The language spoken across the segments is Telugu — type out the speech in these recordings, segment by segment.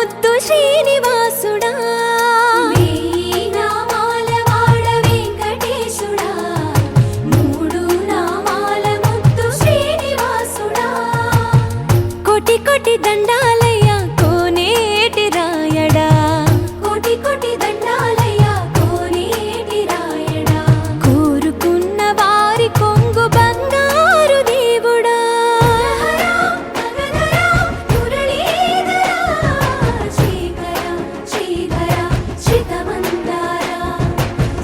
ముద్దు శ్రీనివాసుడా కోటి కోటి దండాలయ్యా కోనేటి రాయడా కోటి కోటి దండాలయ్యా కోనేటి రాయడా కోరుకున్న వారి కొంగు బంగారు దేవుడా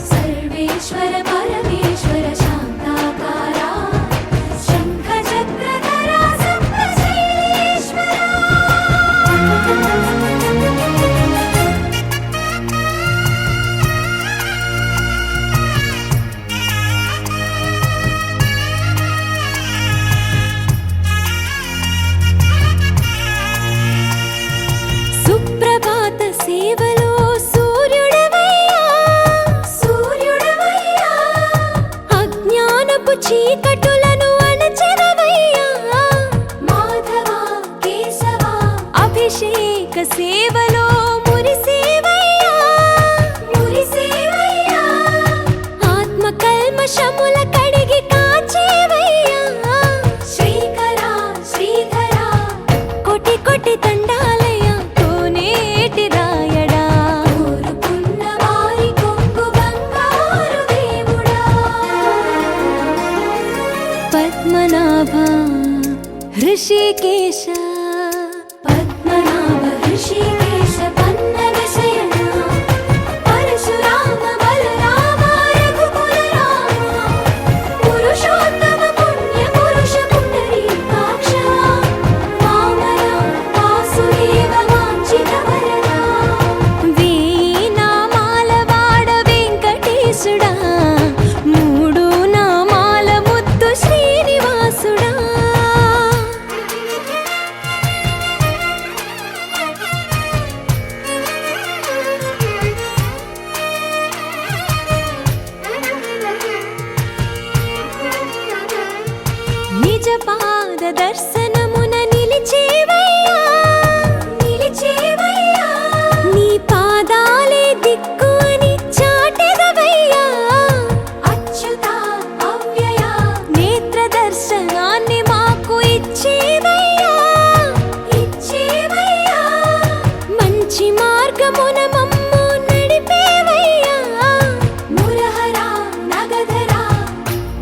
సర్వేశ్వర పరమేశ్వర శాంతాకార శంఖ చక్రధర సుప్రభాత సేవలో సూర్యుడవయ్యా సూర్యుడవయ్యా అజ్ఞానపు చీకటులను అణచెదవయ్యా మాధవ కేశవ అభిషేక సేవలో మురిసేవయ్యా మురిసేవయ్యా ఆత్మ కల్మషముల కడిగి కాచేవయ్యా శ్రీకర శ్రీధర కోటి కోటి దండాలయ్యా కోనేటి రాయడా కోరుకున్న వారి కొంగు బంగారు దేవుడా పద్మనాభ హృషికేశ పద్మనాభ హృషికేశ పన్నగ శయన పరశురామ బలరామ రఘుకుల రామ పురుషోత్తమ పుణ్య పురుష పుండరీకాక్ష వామన వాసుదేవ వాంఛిత వరద వేయి నామాల వాడ వెంకటేశుడా మూడు నామాల ముద్దు శ్రీనివాసుడా నిజ పాద దర్శనమున నిలిచేవయ్యా నిలిచేవయ్యా నీ పాదాలే దిక్కు అని చాటెదవయ్యా అచ్యుత అవ్యయ నేత్ర దర్శనాన్ని మాకు ఇచ్చేవయ్యా ఇచ్చేవయ్యా మంచి మార్గమున మమ్ము నడిపేవయ్యా మురహర నగధర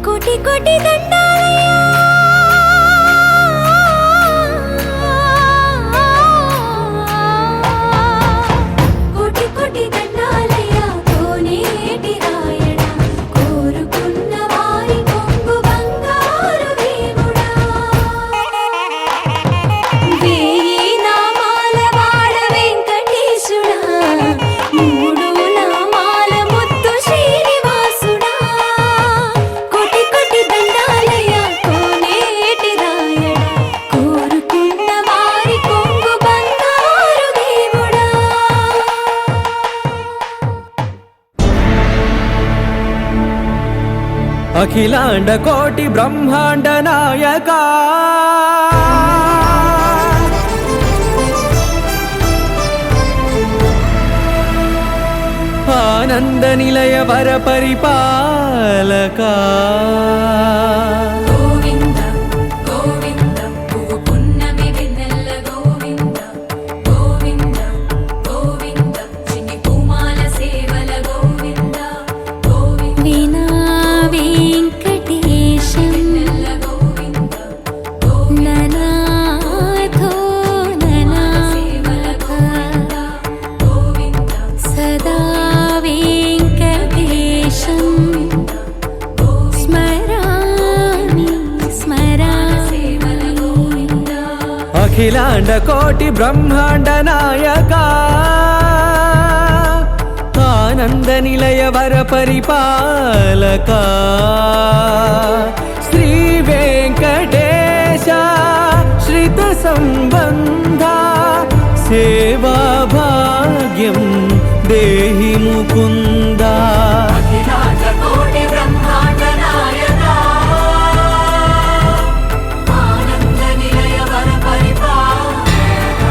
కోటి కోటి దండాలయ్యా కోటి కోటి దండాలయ్యా కోనేటి రాయడా కోరుకున్న వారి కొంగు బంగారు దేవుడా వేయి నామాల వాడ వెంకటేశుడా మూడు నామాల ముద్దు శ్రీనివాసుడా కోటి కోటి దండాలయ్యా కోనేటి రాయడా కోరుకున్న వారి కొంగు బంగారు దేవుడా అఖిలాండ కోటి బ్రహ్మాండ నాయక ఆనంద నిలయ వర పరిపాలక గోవింద గోవింద పువ్వు పున్నమి వెన్నెల గోవింద గోవింద గోవింద చిన్ని పూమాల సేవల గోవింద గోవింద వీణా వెంకటేశం వెన్నెల గోవింద ననాథో ననా సేవల గోవింద గోవింద సదా వెంకటేశం స్మరామి స్మరామి సేవల గోవింద అఖిలాండ కోటి బ్రహ్మాండ నాయక ఆనంద నిలయ వర పరిపాలక శ్రీ వెంకటేశ శ్రిత సంబంధ సేవా భాగ్యం దేహి ముకుంద అఖిలాండ కోటి బ్రహ్మాండ నాయక ఆనంద నిలయ వర పరిపాలక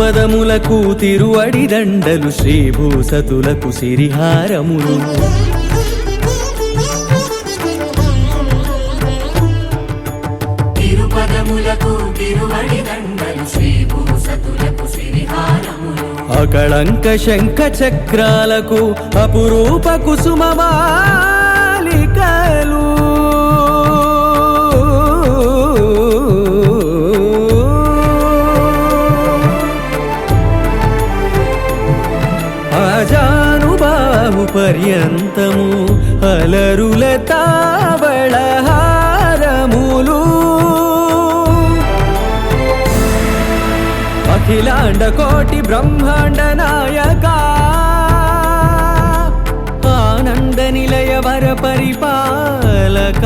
తిరుపదములకు తిరువడి దండలు శ్రీభూసతులకు సిరిహారములు తిరుపదములకు తిరువడి దండలు శ్రీభూసతులకు సిరిహారములు అకళంక శంఖ చక్రాలకు అపురూప కుసుమమాలికలు ఆజానుబాహు పర్యంతము అలరుల తావళహారములు అఖిలాండ కోటి బ్రహ్మాండ నాయక ఆనంద నిలయ వర పరిపాలక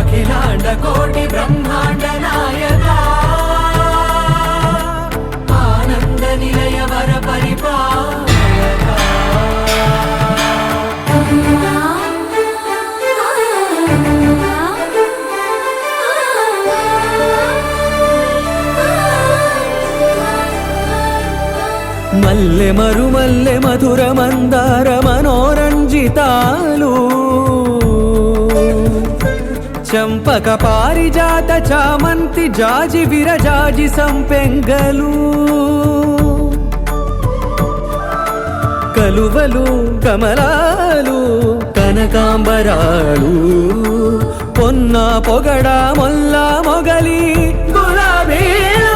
అఖిలాండ కోటి బ్రహ్మాండ నాయక ఆనంద నిలయ వర పరిపాలక మల్లె మరుమల్లె మధుర మందార మనోరంజితాలు చంపక పారిజాత చామంతి జాజి విరజాజి సంపెంగలు కలువలు కమలాలు కనకాంబరాలు పొన్న పొగడ మొల్ల మొగలి గులాబీలు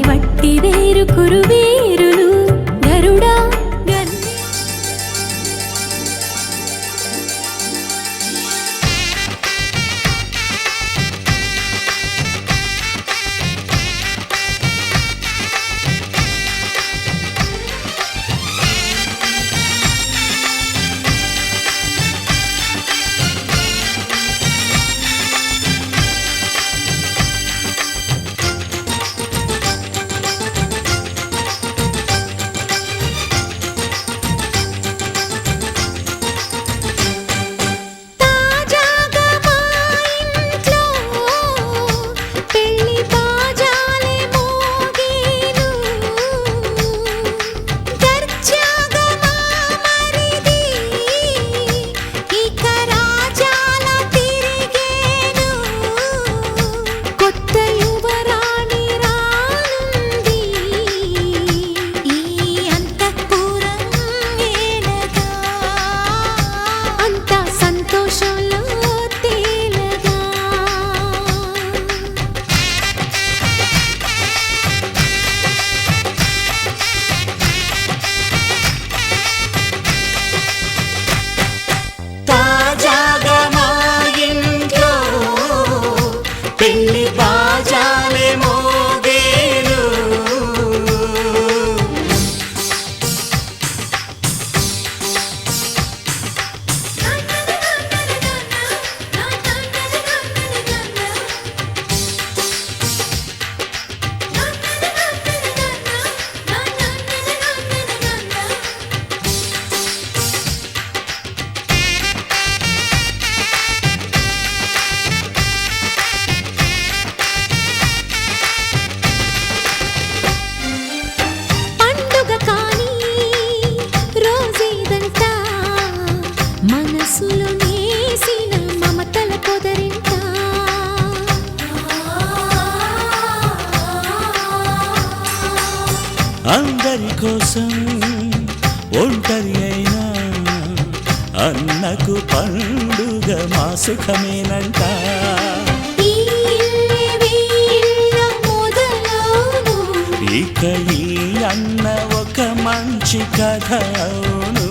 వట్టి వేరు కురువేరులు గరుడా అందరి కోసం ఒంటరి అయినా అన్నకు పండుగ మా సుఖమేనంట. ఇక ఈ అన్న ఒక మంచి కథ అవును.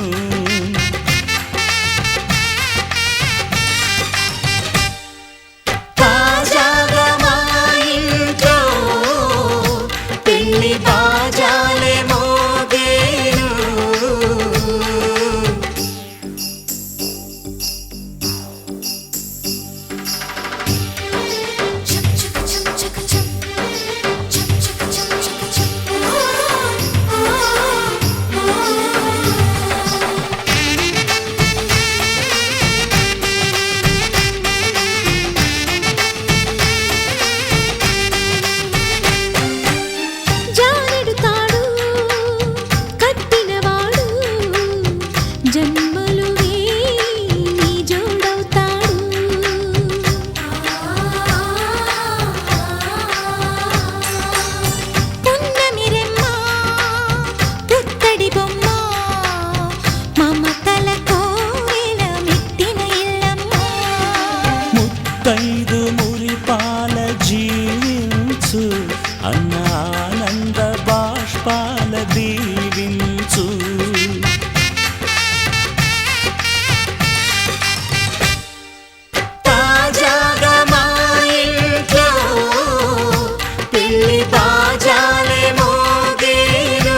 క్షణాల జీవించు, అన్న ఆనంద బాష్పాల దీవించు. తాజాగా మా ఇంట్లో పెళ్లి బాజాలే మోగేను,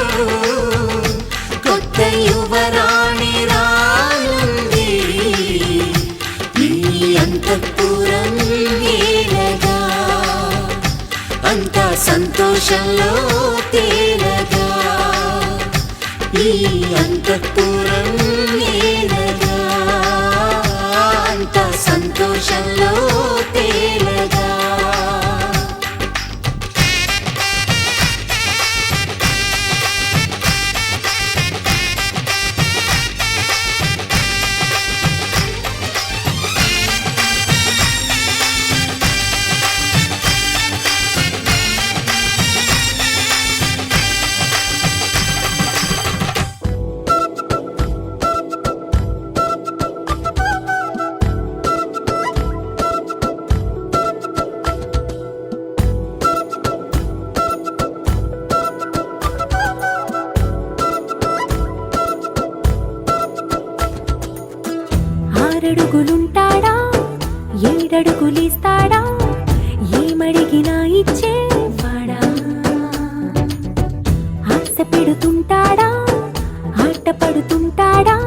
కొత్త యువరాణి రానుంది ఈ అంతఃపురం ఏలగా, అంతా సంతోషంలో తేలగా ఈ అంతఃపురం ఏలగా, అంతా సంతోషంలో తేలగా. ఆరడుగులుంటాడా, ఏడడుగులిస్తాడా, ఏమడిగినా ఇచ్చేవాడా, ఆశ పెడుతుంటాడా, ఆట పడుతుంటాడా,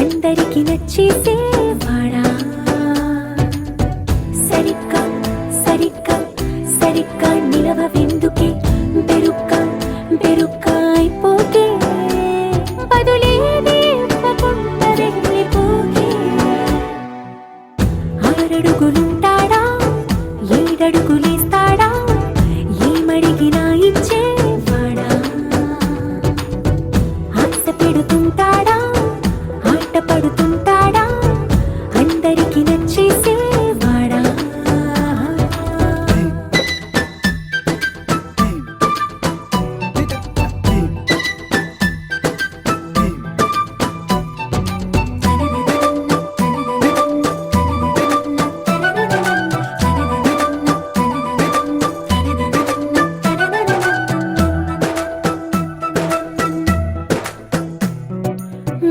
అందరికి నచ్చేసేవాడా. సరిగ్గా సరిగ్గా సరిగ్గా నిలవెందుకే, బెరుక్క బెరుక్క అయిపోతే బదులేది ఇవ్వకుండా వెళ్ళిపోకే. ఆరడుగులుంటాడా, ఏడడుగులేస్తాడా, ఏమడిగినా ఇచ్చేవాడా, ఆశ పెడుతుంటాడా, ఆట పడుతుంటాడా, అందరికి నచ్చేసేవాడా.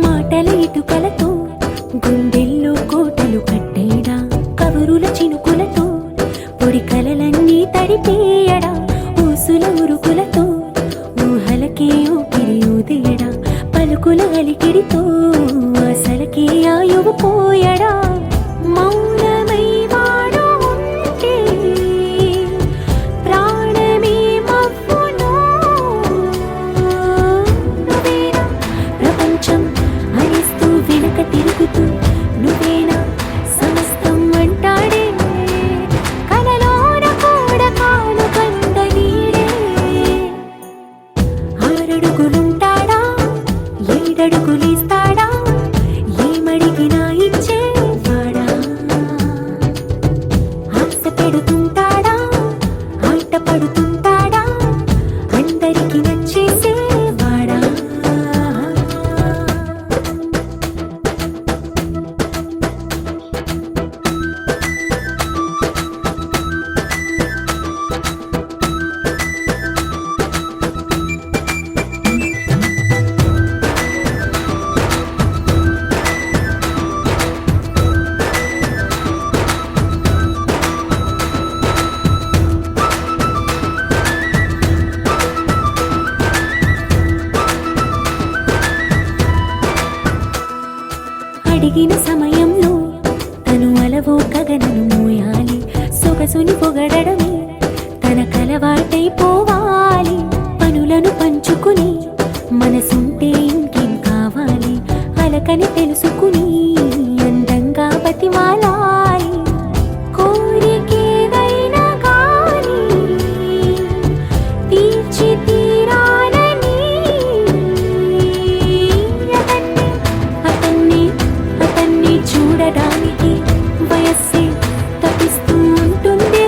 మాటల ఇటుకలతో గుండెల్లో కోటలు కట్టేడా, కబురుల చినుకులతో పొడి కలలన్నీ తడిపేయడా, ఊసుల ఉరుకులతో ఊహలకే ఊపిరి ఊదేయడా, పలుకుల అలికిడితో అసలకే ఆయువు పోయడా. మౌనమై వాడు ఉంటే ప్రాణమే మవ్వును, నువ్వేనా ప్రపంచం అరిస్తూ వెనక తిరుగుతూ, నువ్వేనా సమస్తం అంటాడే, కలలోన కూడా కాను కంద నీడే. ఆరడుగులుంటాడా, ఏడడుగులిస్తాడా, ఏమడిగినా ఇచ్చేవాడా, ఆశ పెడుతుంటాడా, ఆట పడుతుంటాడా, అందరికి నచ్చేసేవాడా. అడిగిన సమయంలో తను అలవో గగనను మోయాలి, సొగసుని పొగడమే తన కలవాటైపోవాలి. పనులను పంచుకుని మనసుంటే ఇంకేం కావాలి, అలకని తెలుసుకుని అందంగా బతిమాలాలి. కోరికేదైనా కానీ తీర్చి తీరాలని అతన్ని చూడడానికి వయస్సే తప్పిస్తూ ఉంటుంది.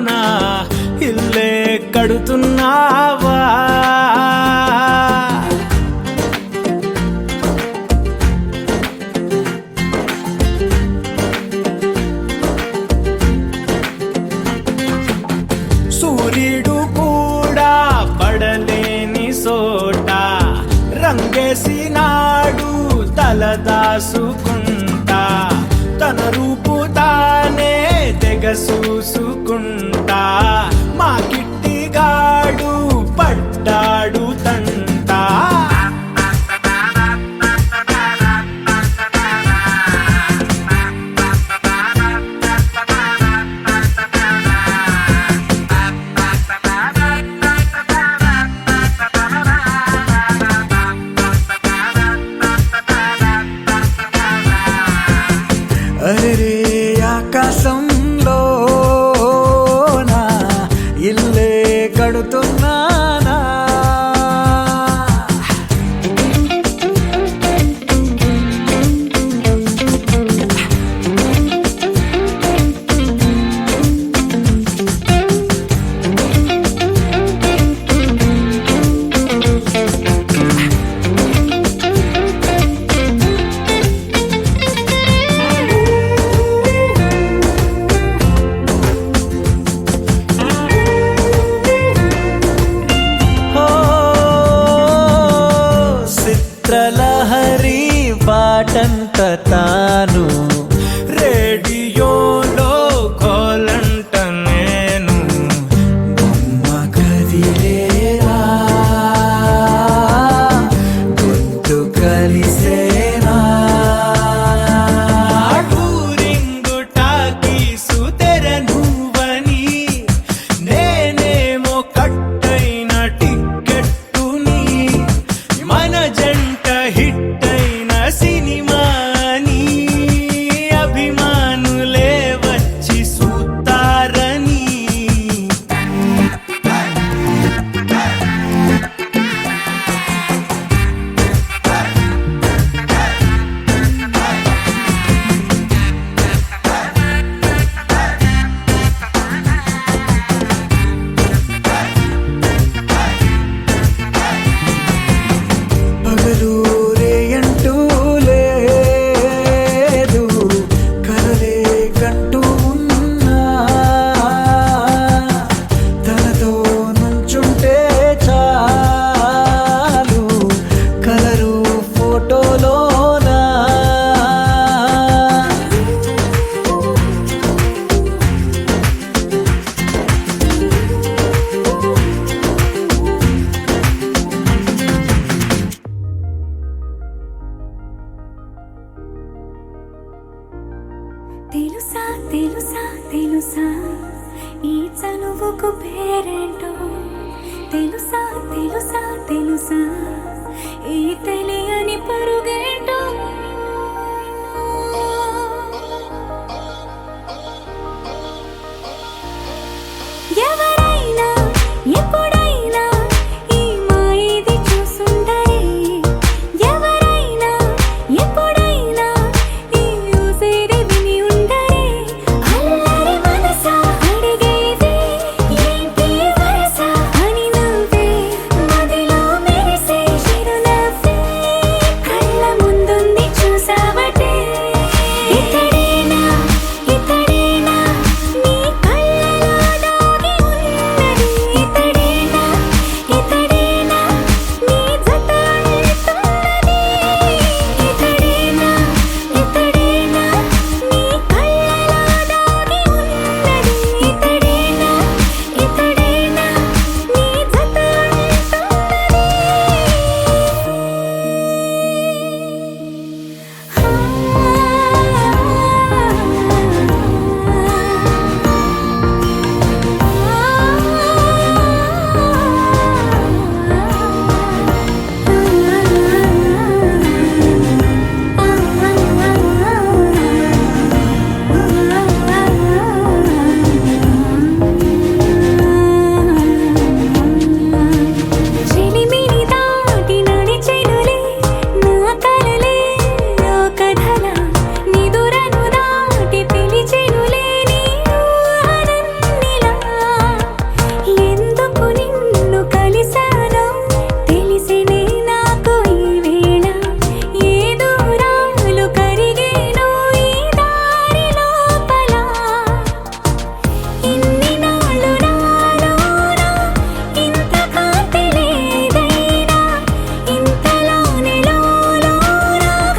నా ఇల్లే కడుతున్నావా? సూర్యుడు కూడా పడలేని సోట రంగేసినాడు తలదాసుకుంటా, తన రూపు తానే తెగ చూసుకుంటా, మా కిట్టిగాడు పడ్డాడు తంటా. అరే ఆకాశంలో నా ఇల్లే కడుతున్నానా? చిత్రలహరి పాటంత తాను రేడియోలో కోలంట నేను బొమ్మ కదిలేరా గొంతు కలిసేరా టూరింగు టాకీసు తెర నువ్వని నేనేమో కట్టైన టిక్కెట్టుని మన జంట హిట్ అయిన సినిమాని అభిమానులే వచ్చి చూస్తారని. పగలు రేయంటూ లేదు కలలే కంటూ ఉన్నా, తనతో నుంచుంటే చాలు కలరు ఫోటోలోనా. తెలుసా తెలుసా తెలుసా ఈ చనువుకు పేరేంటో? తెలుసా తెలుసా తెలుసా ఈ తెలియని పరుగేంటో? ఎవరైనా ఎప్పుడైనా ఈ మాయది చూసుండరే, ఎవరైనా ఎప్పుడైనా ఈ ఊసేది విని ఉండరే. అల్లరి మనసా అడిగేది ఏంటి వరస అని నువ్వే మదిలో మెరిసే చిరునవ్వే కళ్ళ ముందుంది చూసావటే. ఇతడేనా ఇతడేనా నీ కళ్ళలో దాగి ఉన్నది, ఇతడేనా ఇన్ని నాళ్ళు నాలోనా ఇంత కాంతి లేదైనా ఇంతలోనే లోలోనా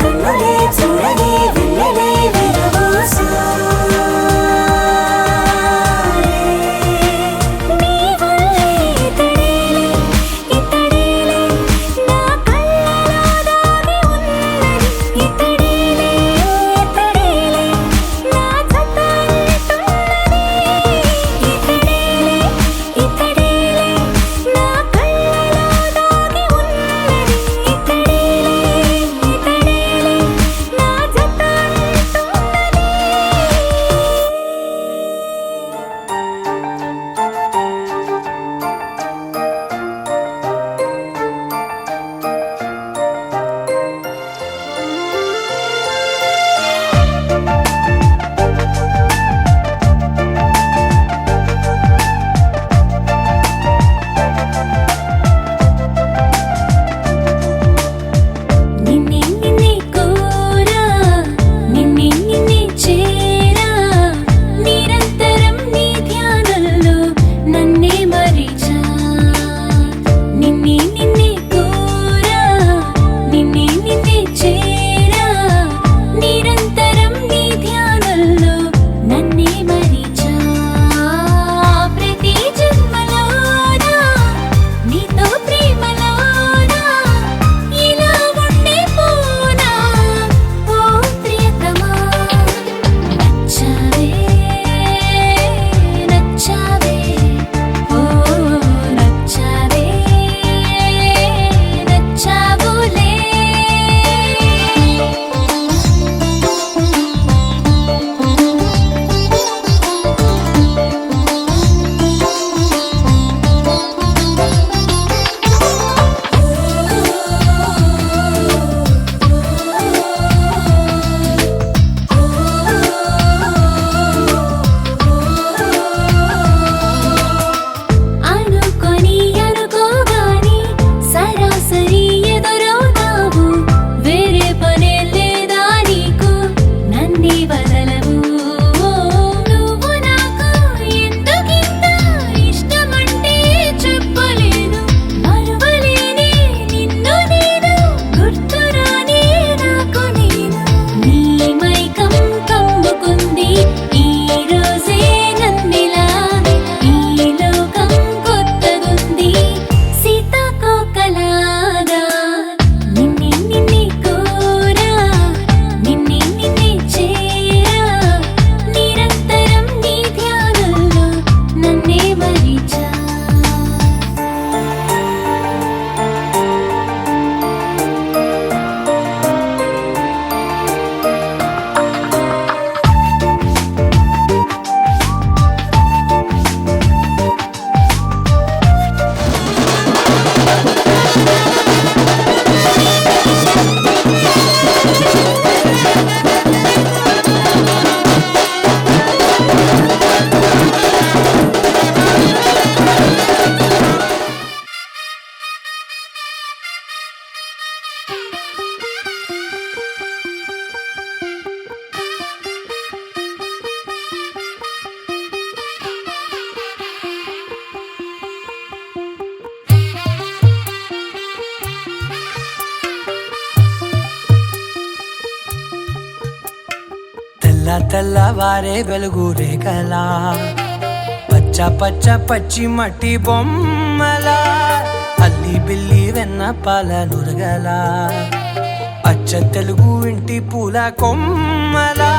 కన్నులే చూడని వెన్నెలే విరబూసాలే నీ వల్లే ఇతడేలే ఇతడేలే నా కళ్ళలో దాగి ఉన్నది ఇతడేలే ఇతడేలే నా జత అంటున్నది ఇతడేలే ఇతడేలే నా కళ్ళలో దాగి ఉన్నది ఇతడేలే ఇతడేలే నా జత నిన్నే నిన్నే కోరా నిన్నే నిన్నే చేరా నిరంతరం నీ ధ్యానంలో నన్నే మరిచా నిన్నే నిన్నే కోరా నిన్నే నిన్నే చేరా నిరంతరం నీ ధ్యానంలో నన్నే మరిచా ప్రతి జన్మలోనా నీతో ప్రేమలోనా ఇలా ఉండిపోనా ఓ ప్రియతమా నచ్చావే నచ్చావే ఓ నచ్చావే నచ్చావులే అనుకొని అనుకోగాని సరాసరి ఎదురవుతావు వేరే పనే లేదా నీకు నన్నే వదలవు నువ్వు నాకు ఎందుకింత ఇష్టమంటే చెప్పలేను మరువలేనే నిన్ను నేను గుర్తురానే నాకు నేను నీ మైకం కమ్ముకుంది ఈ రోజే నన్నిలా ఈ లోకం కొత్తగుంది సీతాకోకలాగా నిన్నే నిన్నే కోరా నిన్నే నిన్నే చేరా నిరంతరం నీ ధ్యానంలో నన్నే మరిచా తెల్లవారే వెలుగు రేఖలా పచ్చ పచ్చ పచ్చి మట్టి బొమ్మలా అల్లి బిల్లి వెన్న పాల నురగలా అచ్చ తెలుగు ఇంటి పూల కొమ్మలా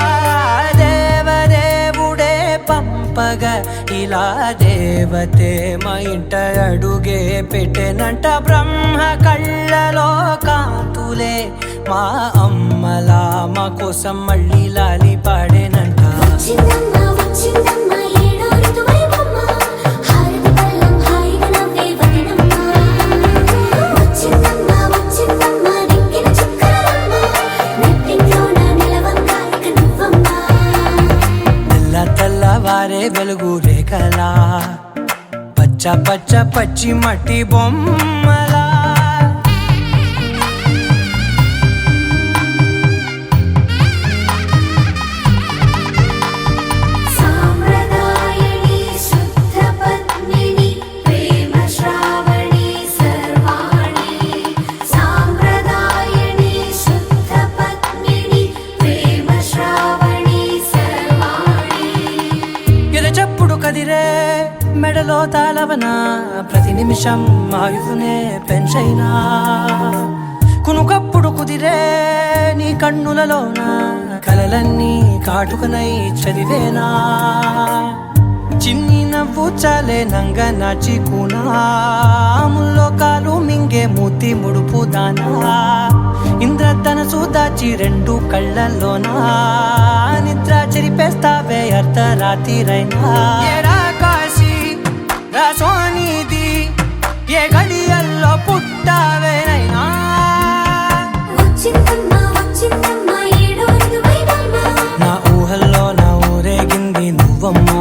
దేవదేవుడే పంపగా ఇలా దేవతే మా ఇంట అడుగే పెట్టెనంట బ్రహ్మ కళ్ళలో కాంతులే మా అమ్మలా మా కోసం మళ్ళీ లాలి పాడేనంట వచ్చిందమ్మ వచ్చిందమ్మ ఏడో ఋతువైవమ్మ హారతి పళ్ళం హాయిగా నవ్వే వదినమ్మ వచ్చిందమ్మ వచ్చిందమ్మ నెక్కిన చుక్కలమ్మ నెట్టింట్లోన నిలవంగా ఇక నువ్వమ్మ తెల్లవారే వెలుగు రేఖలా పచ్చ పచ్చ పచ్చి మట్టి బొమ్మలా సాంప్రదాయని ఎప్పుడు కదిరే మెడలో తాళవన ప్రతి నిమిషం ఆయుధునే పెంచైనా కునుకప్పుడు కుదిరే నీ కన్నులలోన కలలన్నీ కాటుకనై చదివేనా చిన్ని నవ్వు చాలే నంగ నాచి కూనాముల్లో కాలు మింగే మూతి ముడుపు దానా ఇంద్రధనసు దాచి రెండు కళ్ళల్లోనా నిద్ర చెరిపేస్తావే అర్ధరాత్రిరైనా ఏరా కాశీ రా సోనిది ఏ గడియల్లో పుట్టావేనైనా వచ్చిందమ్మా వచ్చిందమ్మా ఏడో ఋతువైవమ్మా నా ఊహల్లో నా ఊరేగింది నువ్వమ్మా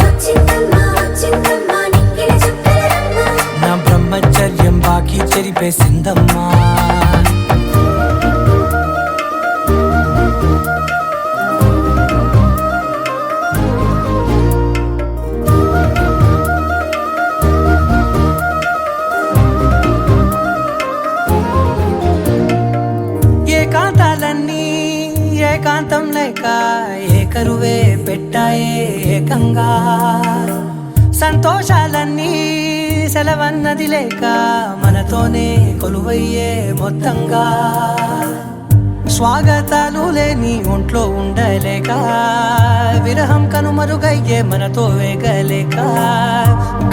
వచ్చిందమ్మా వచ్చిందమ్మా నిక్కిన చుక్కలమ్మా నా బ్రహ్మచర్యం బాకీ చెరిపేసిందమ్మా ఏకాంతాలన్నీ ఏకాంతం లేక ఏకరువే పెట్టాయే ఏకంగా సంతోషాలన్నీ సెలవన్నది లేక మనతోనే కొలువయ్యే మొత్తంగా స్వాగతాలు లేని ఒంట్లో ఉండలేక విరహం కనుమరుగయ్యే మనతో వేగలేక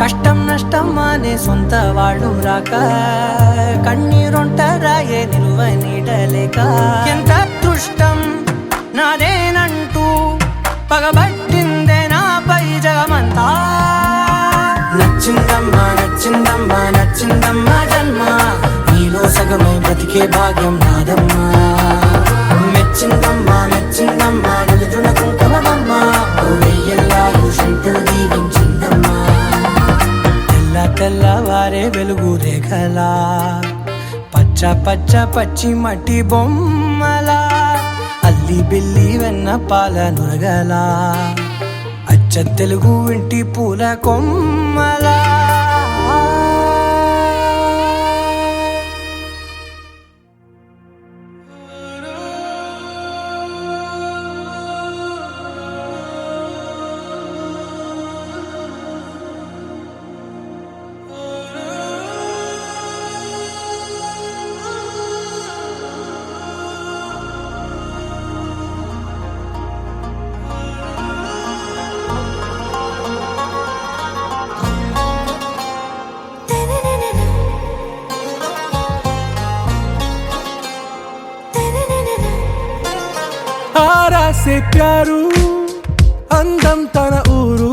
కష్టం నష్టం అనే సొంత వాళ్ళు రాక కన్నీరొంటరాయే నిలువ నీడలేక ఎంత అదృష్టం నాదేనంటూ పగబట్టిందే నాపై జగమంతా నచ్చిందమ్మా నచ్చిందమ్మా నచ్చిందమ్మా జన్మ నీలో సగమై బ్రతికే భాగ్యం నాదమ్మా మెచ్చిందమ్మా మెచ్చిందమ్మా నిలుచున కుంకుమమ్మా వెయ్యల్లాలు శంకులు దీవించిందమ్మా తెల్ల తెల్లవారే వెలుగు రేఖలా పచ్చ పచ్చ పచ్చి మట్టి బొమ్మలా అల్లి బిల్లి వెన్న పాల నురగలా అచ్చ తెలుగు ఇంటి పూల కొమ్మలా आरा से प्यारू అందం తన ఊరు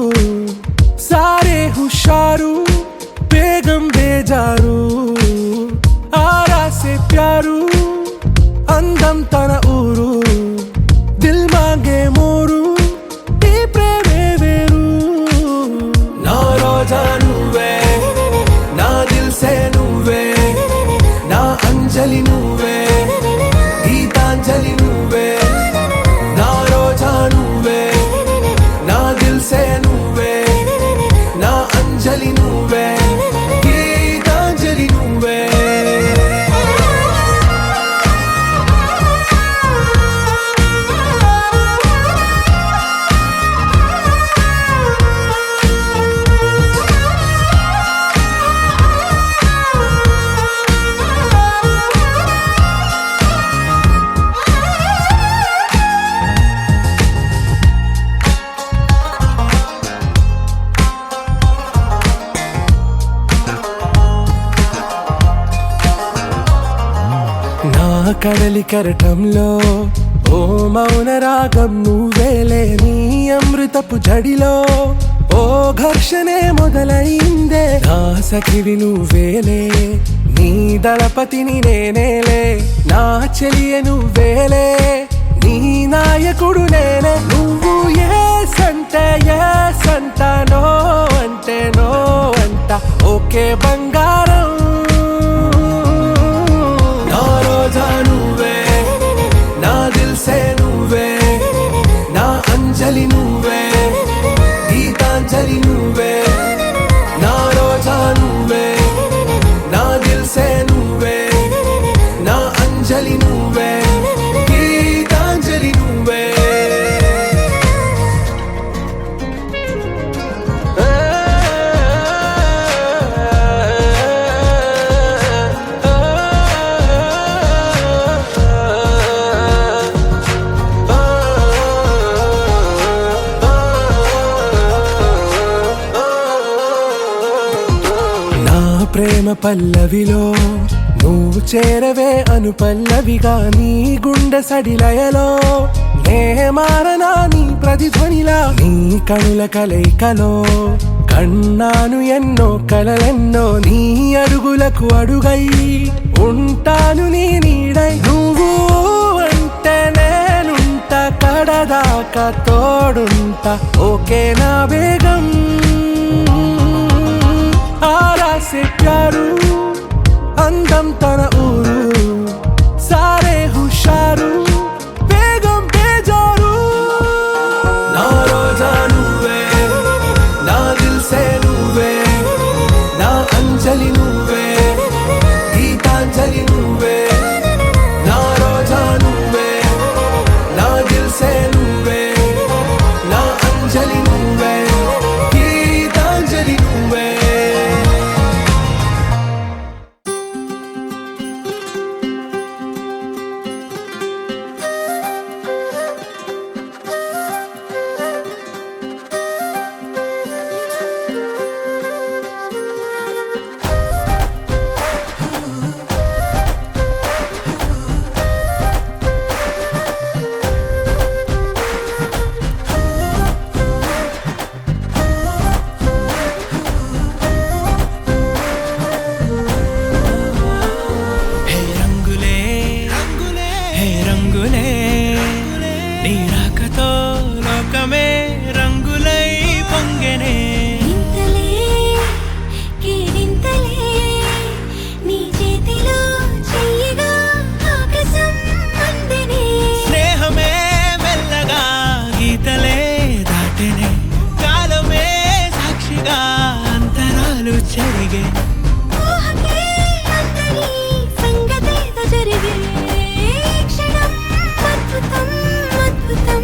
సారే హుషారు బేగం బేజారు ఆరా సే ప్యారు అందం తన ఊరు దిల్ మాంగే మోరు ఈ ప్రేమే వేరు నా రోజా నువ్వే నా దిల్ సే నువ్వే నా అంజలి నువ్వే గీతాంజలి నువ్వే నా రోజా నువ్వే నా దిల్ సే నువ్వే నా అంజలి నువ్వే గీతాంజలి నువ్వే నా కడలి కరటంలో ఓ మౌన రాగం నువ్వేలే నీ అమృతపు జడిలో ఓ ఘర్షణే మొదలైందే నా సఖివి నువ్వేలే నీ దళపతిని నేనేలే నా చెలియ నువ్వేలే నీ నాయకుడు నేనే నువ్వు ఏ సంట నో అంటే నో అంట ఓకే బంగారం నా రోజా నువ్వే నా దిల్ సే నువ్వే నా అంజలి నువ్వే గీతాంజలి నువ్వే నా రోజా నువ్వే నా దిల్ సే నువ్వే నా అంజలి నువ్వే గీతాంజలి నువ్వే ప్రేమ పల్లవిలో నువ్వు చేరవే అను పల్లవిగా నీ గుండె సడిలయలో నే మారనా నీ ప్రతిధ్వనిలా నీ కనుల కలయికలో కన్నాను ఎన్నో కలలెన్నో నీ అడుగులకు అడుగై ఉంటాను నీ నీడై నువ్వు అంటే నేనుంట కడదాకా తోడుంటా ఓకే నా బేగం आरा से प्यारू అందం తన ఊరు సారే హుషారు బేగం బేజారు నా రోజా నువ్వే నా దిల్ సే నువ్వే నా అంజలి నువ్వే గీతాంజలి నువ్వే నా రోజా నువ్వే నా దిల్ సే నువ్వే నా అంజలి నువ్వే గీతాంజలి నువ్వే ఇంతలే కేరింతలే నీ చేతిలో చెయ్యగా ఆకాశం అందనే స్నేహమే మెల్లగా గీతలే దాటెనే కాలమే సాక్షిగా అంతరాలు చెరిగే ఊహకే అందని సంగతేదో జరిగే క్షణం అద్భుతం అద్భుతం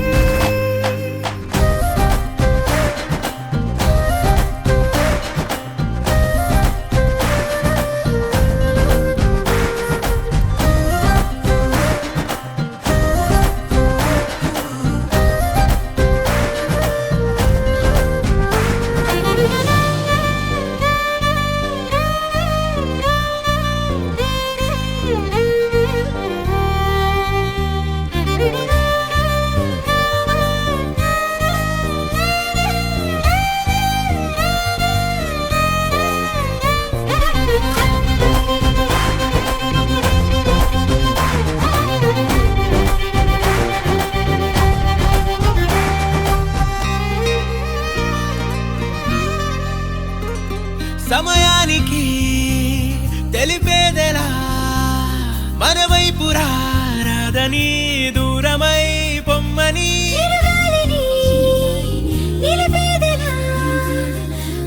సమయానికి తెలిపేదెలా మన వైపు రాదని దూరమై పొమ్మని చిరుగాలిని నిలిపేదెలా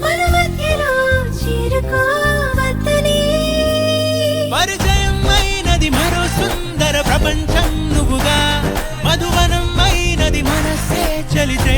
మన మధ్యలో చేరుకోవద్దని పరిచయం అయినది మరో సుందర ప్రపంచం నువ్వుగా మధువనం అయినది మనసే చలితే